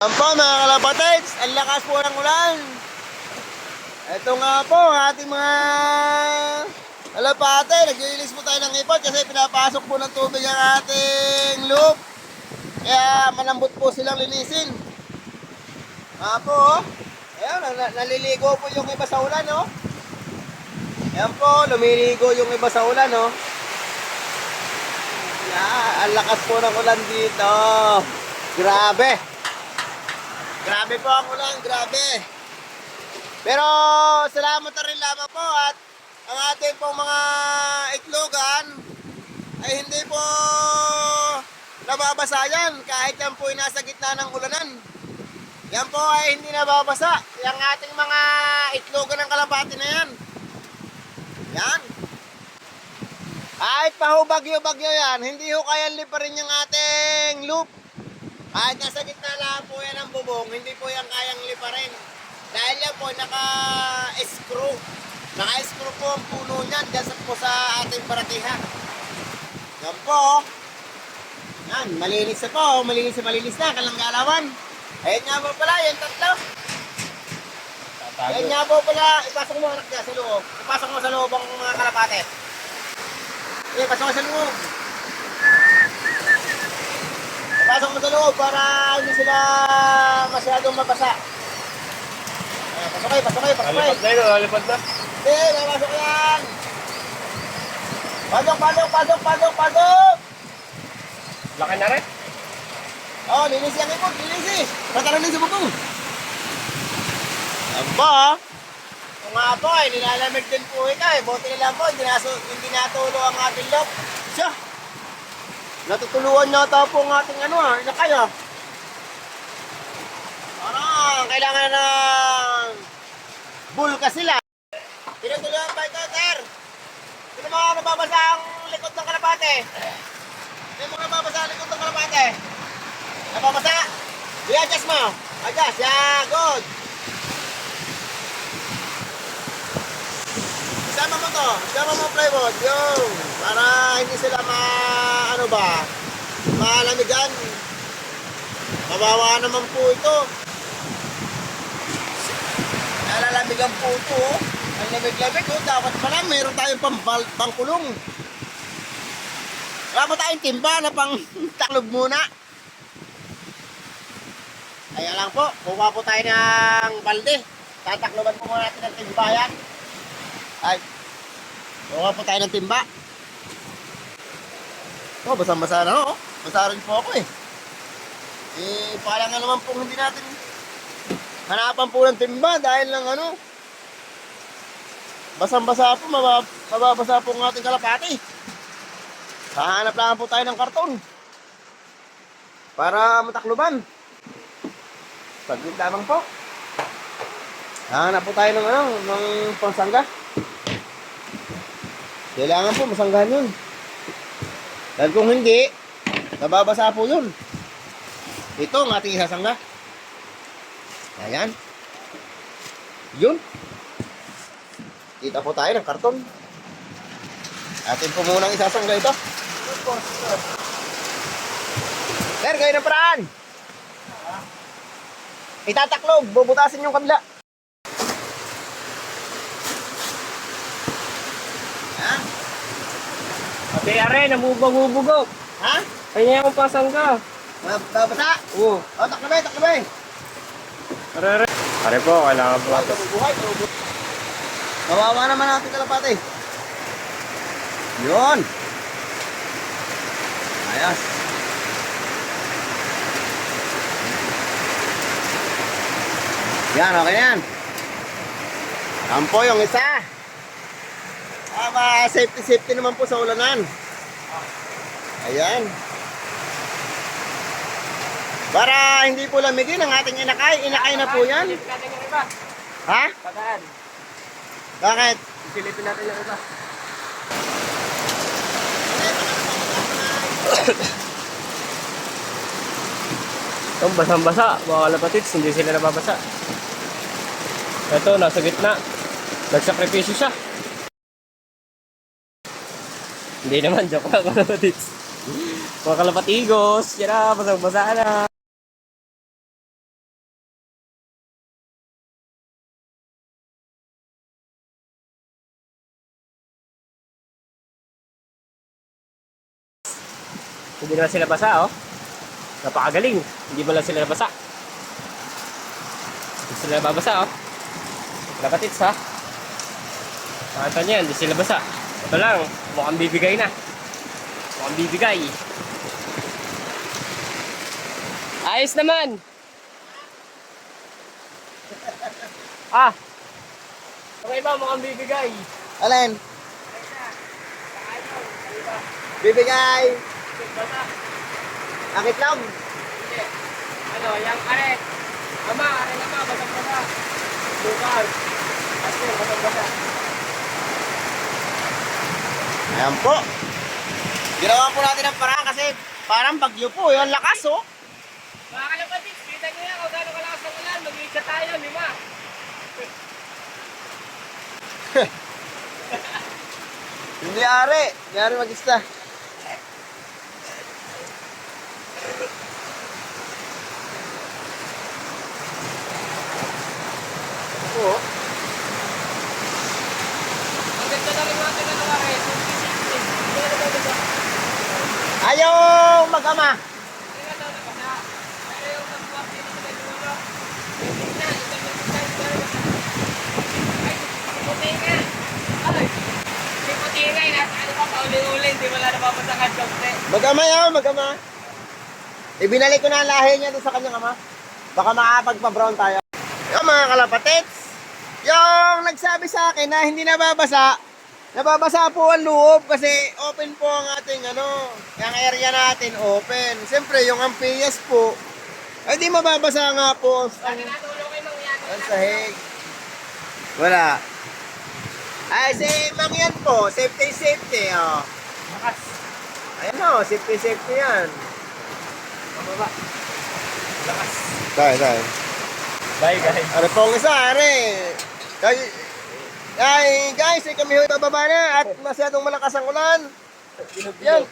Yan po mga kalapatids, ang lakas po ng ulan. Ito nga po ating mga kalapate, nag-release po tayo ng ipot kasi pinapasok po ng tubig ang ating loop. Kaya malambot po silang linisin. Nga po, ayun, naliligo po yung iba sa ulan, no? Ayan po, lumiligo yung iba sa ulan, no? Yan, ang lakas po ng ulan dito. Grabe. Grabe po ang ulan, grabe. Pero salamat na rin lamang po at ang ating pong mga itlogan ay hindi po nababasa yan kahit yan po ay nasa gitna ng ulanan. Yan po ay hindi nababasa. Yung ating mga itlogan ng kalapati na yan. Yan. Kahit pa ho bagyo-bagyo yan, hindi ho kaya liparin yung ating loop. Kahit nasa gitna lang po yan ang bubong, hindi po yan kayang liparin. Dahil yan po naka-screw. Naka-screw po ang puno niyan dyan po sa ating baratihan. Yan po. Yan, malinis na po. Malinis na, kalang galawan. Ayan nga po pala, yung tatlo. Ayan nga po pala, ipasok mo anak dyan sa loob. Ipasok mo sa loob ang mga kalapate. Ipasok mo sa loob. Pasok mo sa loob para hindi sila masyadong mabasa. Pasok kayo. Lalipad na yun, lalipad na. Hindi, napasok yan. Pasok. Laki na rin. Oh, linis yan ipon, linis. Patalunin sa bukong. Yan po. Kung nga po, nilalamig din po ito eh. Buti na lang po, hindi natulo ang ating loop. Siya. Natutuluan nata po ang ating inakay ah. Parang kailangan ng bulka sila. Tinutuluan ba ito, sir? Sino mga nababasa ang likod ng kalapate? Sino mga nababasa ang likod ng kalapate? Nababasa? I-adjust mo. Adjust. Yeah, good. Isama mo to. Isama mo plywood. Yung. Para hindi sila malamigan. Kawawa naman po ito. Nalalamigan po ito. Ang lamig-lamig. Dapat pala mayroon tayong pangkulong. Wala pa tayong timba na pang taklob muna. Kaya lang po, kuha po tayo ng balde. Tatakloban po muna natin ng timba yan. Ay, kuha po tayo ng timba. Oh, basang-basa na oh. Basa rin po ako eh. Parang nga naman po hindi natin hanapan po ng timba dahil lang basang-basa po, mababasa po ng ating kalapati. Hahanap lang po tayo ng karton para matakluban. Saglit lamang po. Hahanap po tayo ng pangsangga. Kailangan po masanggahan yun. Dahil kung hindi, nababasa po yun. Ito ang ating isasangga. Ayan. Yun. Kita po tayo ng karton. Atin po munang isasangga ito. Sir, kayo ng paraan. Itataklob, bubutasin yung kabila. Ayan. Ate, are, namubog-ubog. Ha? Kanya yung pasangga. Babasa? Oo. O, taklabay. Are po, kailangan po. Buhay. Kawawa naman natin kalapate. Yun. Ayos. Yan, okay na yan. Yan po yung isa. Safety naman po sa ulanan. Ayan. Para hindi po lamigin ang ating inakay. Inakay na po yan. Silipin natin yung iba. Ha? Pataan. Bakit? Silipin natin yung iba. Itong basang-basa. Mga kalapatids, hindi sila nababasa. Ito, nasa gitna. Nagsakripisyo siya. Hindi naman, joke lang kalapatids. Mga kalapatigos, yan na, basang-basa na. Hindi na sila basa, oh. Napakagaling. Hindi mo lang sila nabasa. Hindi sila nababasa, oh. Kapatits, ha. Nakita niya, hindi sila basa. Ito lang, mukhang bibigay na. Mukhang bibigay. Ayos naman. Ah. Okay ba, mukhang bibigay. Alin? Bibigay. Basa. Akit lang. Hindi. Ano, yung are. Ama, are na ba? Basang-basa. Bukal. Kasi, basang-basa. Ayan po. Ginawa po natin ang paraan kasi parang bagyo po. Yung lakas, oh. Mga kalapatid, kita nyo yan kung gano'ng kalakas ang ulan. Mag-iisa tayo, di ba? Hindi ari. Hindi ari mag-ista. Oo. Ang ganda na rin natin ano ka rin. Hindi na nababasa. Ayaw mag-ama. Hindi na daw nabasa. Pero yung nagbuwak dito sa may dulo. Hindi na. Ito yung nagbuwak. Ay, puti nga. Ay, si puti nga. Ano pa pauli-uli. Hindi wala nababasa ka jokte. Mag-ama yan, mag-ama. Ibinalik ko na ang lahi niya doon sa kanyang ama. Baka makapagpa-brown tayo. Yung mga kalapatits, yung nagsabi sa akin na hindi nababasa, nababasa po ang loob kasi open po ang ating yung area natin open. Siyempre yung Ampiyas po, ay di mababasa nga po Bakit natulong kayo mangyari? ang sahig. Wala. Ay, si Mang yan po, safety, oh. Lakas. Ayan o, safety yan. Mababa. Lakas. Dahil. Bye guys. Ano pong isa, are? Ay, guys, kami ho'y bababa na at masyadong malakas ang ulan. Yan.